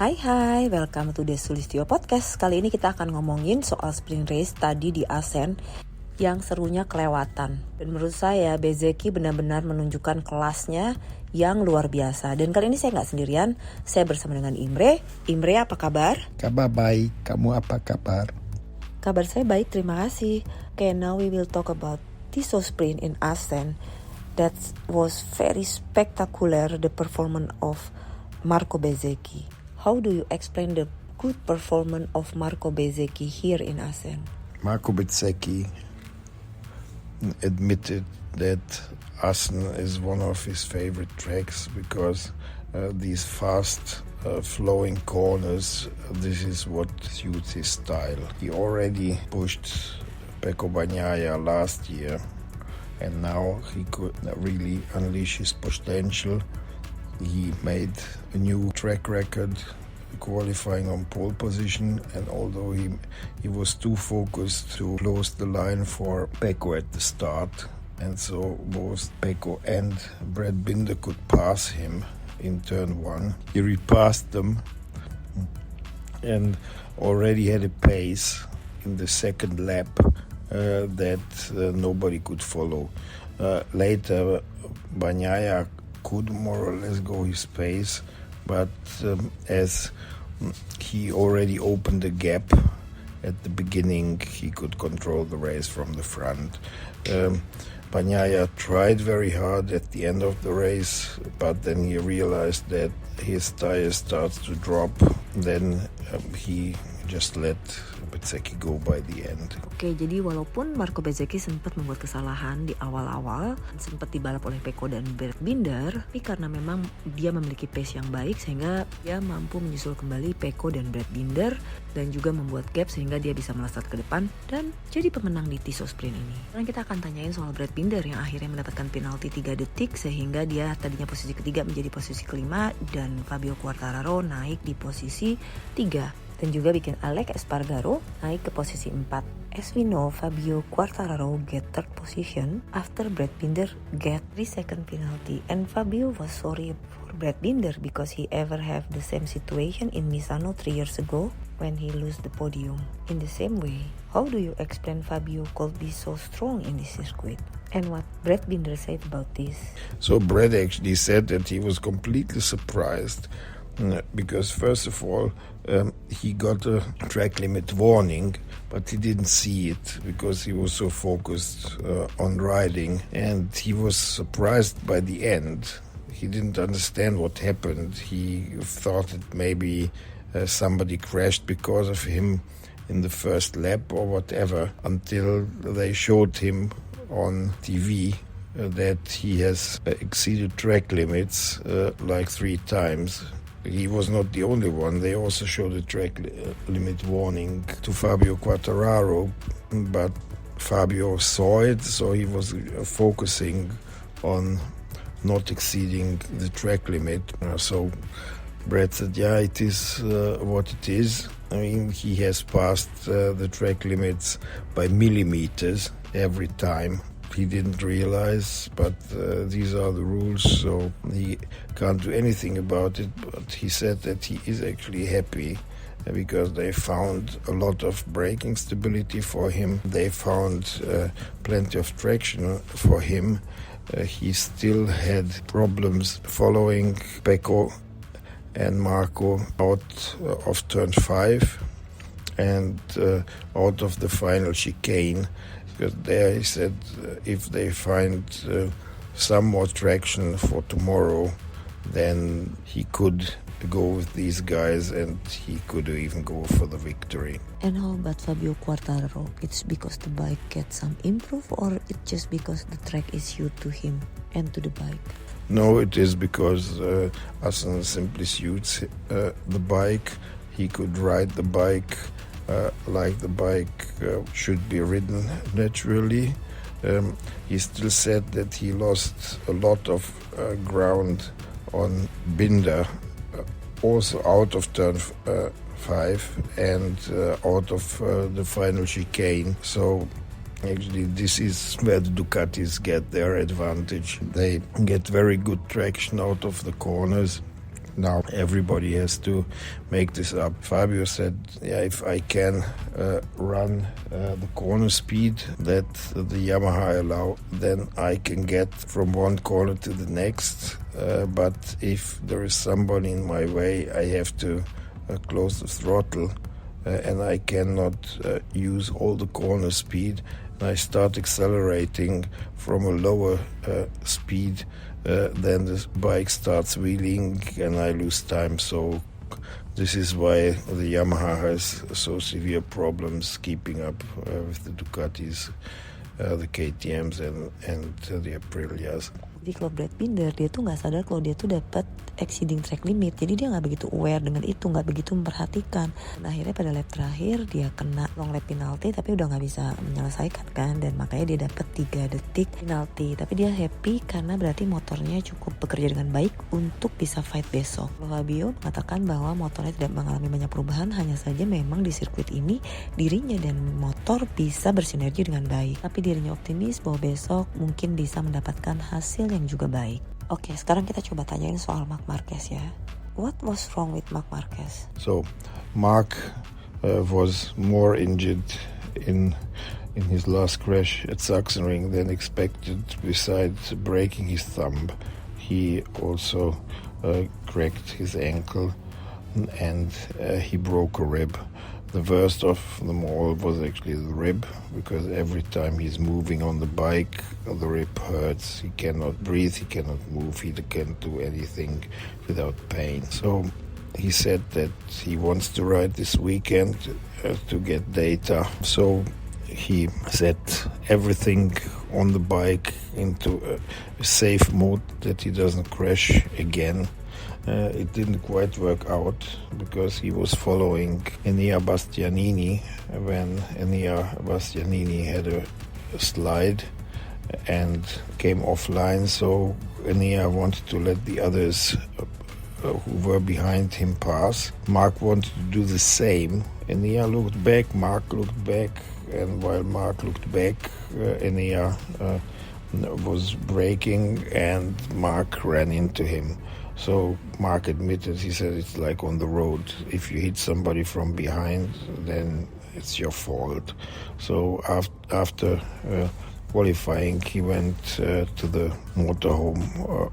Hai, welcome to the Sulistyo Podcast. Kali ini kita akan ngomongin soal sprint race tadi di Assen yang serunya kelewatan. Dan menurut saya Bezzecchi benar-benar menunjukkan kelasnya yang luar biasa. Dan kali ini saya nggak sendirian, saya bersama dengan Imre. Imre, apa kabar? Kabar baik, kamu apa kabar? Kabar saya baik, terima kasih. Okay, now we will talk about Tissot Sprint in Assen. That was very spectacular, the performance of Marco Bezzecchi. How do you explain the good performance of Marco Bezzecchi here in Assen? Marco Bezzecchi admitted that Assen is one of his favorite tracks because these fast flowing corners, this is what suits his style. He already pushed Pecco Bagnaia last year, and now he could really unleash his potential. He made a new track record qualifying on pole position, and although he was too focused to close the line for Pecco at the start, and so both Pecco and Brad Binder could pass him in turn 1, he repassed them and already had a pace in the second lap that nobody could follow. Later, Bagnaia could more or less go his pace, but as he already opened a gap at the beginning, he could control the race from the front. Bagnaia tried very hard at the end of the race, but then he realized that his tire starts to drop. Then he just let Bezzecchi go by the end. Oke, jadi walaupun Marco Bezzecchi sempat membuat kesalahan di awal-awal, sempat dibalap oleh Pecco dan Brad Binder, tapi karena memang dia memiliki pace yang baik sehingga dia mampu menyusul kembali Pecco dan Brad Binder dan juga membuat gap sehingga dia bisa melesat ke depan dan jadi pemenang di Tissot Sprint ini. Sekarang kita akan tanyain soal Brad Binder yang akhirnya mendapatkan penalti 3 detik sehingga dia tadinya posisi ketiga menjadi posisi kelima dan Fabio Quartararo naik di posisi 3. Dan juga bikin Alex Espargaro naik ke posisi 4. As we know, Fabio Quartararo get third position after Brad Binder get 3 second penalty. And Fabio was sorry for Brad Binder because he ever have the same situation in Misano 3 years ago when he lose the podium. In the same way, how do you explain Fabio could be so strong in this circuit? And what Brad Binder said about this? So Brad actually said that he was completely surprised because first of all he got a track limit warning, but he didn't see it because he was so focused on riding, and he was surprised by the end. He didn't understand what happened. He thought that maybe somebody crashed because of him in the first lap or whatever, until they showed him on TV that he has exceeded track limits like 3 times. He was not the only one. They also showed a track limit warning to Fabio Quartararo, but Fabio saw it, so he was focusing on not exceeding the track limit. So Brad said, yeah, it is what it is. I mean, he has passed the track limits by millimeters every time. He didn't realize, but these are the rules, so he can't do anything about it. But he said that he is actually happy because they found a lot of braking stability for him. They found plenty of traction for him. He still had problems following Pecco and Marco out of turn 5 and out of the final chicane. Because there he said if they find some more traction for tomorrow, then he could go with these guys and he could even go for the victory. And how about Fabio Quartararo? It's because the bike gets some improve, or it's just because the track is suited to him and to the bike? No, it is because Assen simply suits the bike. He could ride the bike like the bike should be ridden naturally. He still said that he lost a lot of ground on Binder, also out of turn 5 and out of the final chicane. So actually this is where the Ducatis get their advantage. They get very good traction out of the corners Now everybody has to make this up. Fabio said, yeah, if I can run the corner speed that the Yamaha allow, then I can get from one corner to the next. But if there is somebody in my way, I have to close the throttle and I cannot use all the corner speed. And I start accelerating from a lower speed. Then the bike starts wheeling and I lose time. So this is why the Yamaha has so severe problems keeping up with the Ducatis, the KTMs and the Aprilias. Jadi kalau Brad Binder, dia tuh nggak sadar kalau dia tuh dapat exceeding track limit. Jadi dia nggak begitu aware dengan itu, nggak begitu memperhatikan. Dan akhirnya pada lap terakhir dia kena long lap penalty, tapi udah nggak bisa menyelesaikan kan. Dan makanya dia dapat 3 detik penalty. Tapi dia happy karena berarti motornya cukup bekerja dengan baik untuk bisa fight besok. Fabio mengatakan bahwa motornya tidak mengalami banyak perubahan, hanya saja memang di sirkuit ini dirinya dan motor bisa bersinergi dengan baik. Tapi dirinya optimis bahwa besok mungkin bisa mendapatkan hasil yang juga baik. Oke, sekarang kita coba tanyain soal Marc Marquez ya. What was wrong with Marc Marquez? So, Marc was more injured in his last crash at Sachsenring than expected. Besides breaking his thumb, he also cracked his ankle and he broke a rib. The worst of them all was actually the rib, because every time he's moving on the bike, the rib hurts. He cannot breathe, he cannot move, he can't do anything without pain. So he said that he wants to ride this weekend to get data. So he set everything on the bike into a safe mode that he doesn't crash again. It didn't quite work out because he was following Enea Bastianini when Enea Bastianini had a slide and came offline, so Enea wanted to let the others who were behind him pass. Marc wanted to do the same. Enea looked back, Marc looked back, and while Marc looked back, Enea was braking and Marc ran into him. So Marc admitted, he said, it's like on the road. If you hit somebody from behind, then it's your fault. So after qualifying, he went to the motorhome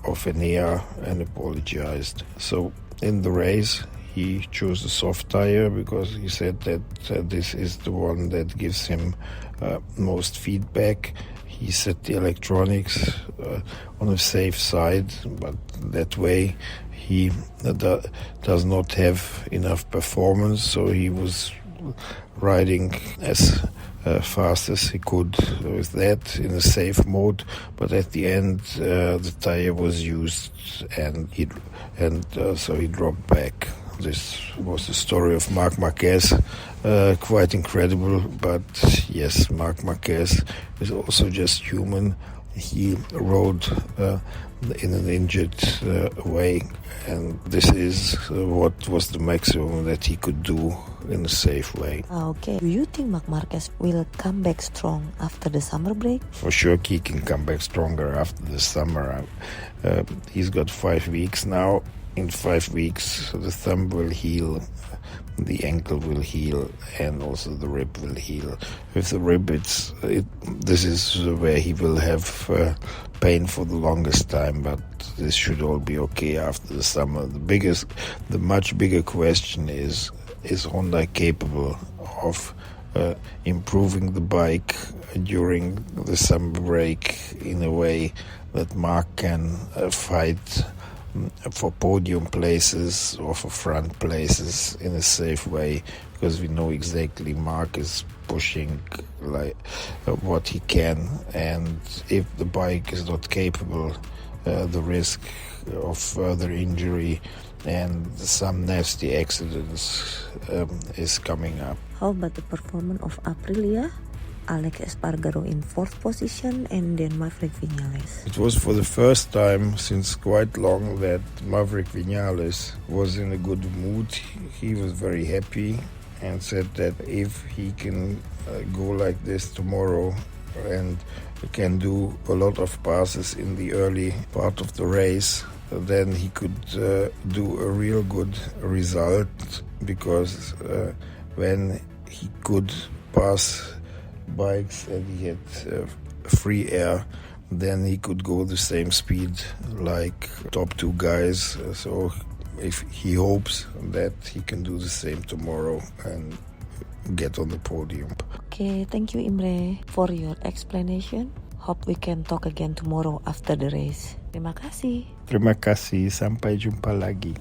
of Enea and apologized. So in the race, he chose the soft tire because he said that this is the one that gives him most feedback. He set the electronics on a safe side, but that way he does not have enough performance, so he was riding as fast as he could with that in a safe mode, but at the end the tire was used and so he dropped back. This was the story of Marc Marquez, quite incredible, but yes, Marc Marquez is also just human. He rode in an injured way, and this is what was the maximum that he could do in a safe way. Okay. Do you think Marc Marquez will come back strong after the summer break? For sure, he can come back stronger after the summer. He's got 5 weeks now. In 5 weeks, the thumb will heal, the ankle will heal, and also the rib will heal. With the rib, this is where he will have pain for the longest time, but this should all be okay after the summer. The much bigger question is Honda capable of improving the bike during the summer break in a way that Marc can fight for podium places or for front places in a safe way, because we know exactly Marc is pushing like what he can, and if the bike is not capable, the risk of further injury and some nasty accidents is coming up. How about the performance of Aprilia? Alex Espargaro in 4th position, and then Maverick Vinales. It was for the first time since quite long that Maverick Vinales was in a good mood. He was very happy and said that if he can go like this tomorrow and can do a lot of passes in the early part of the race, then he could do a real good result, because when he could pass bikes and he had free air, then he could go the same speed like top two guys. So if he hopes that he can do the same tomorrow and get on the podium. Okay, thank you Imre for your explanation. Hope we can talk again tomorrow after the race. Terima kasih. Terima kasih, sampai jumpa lagi.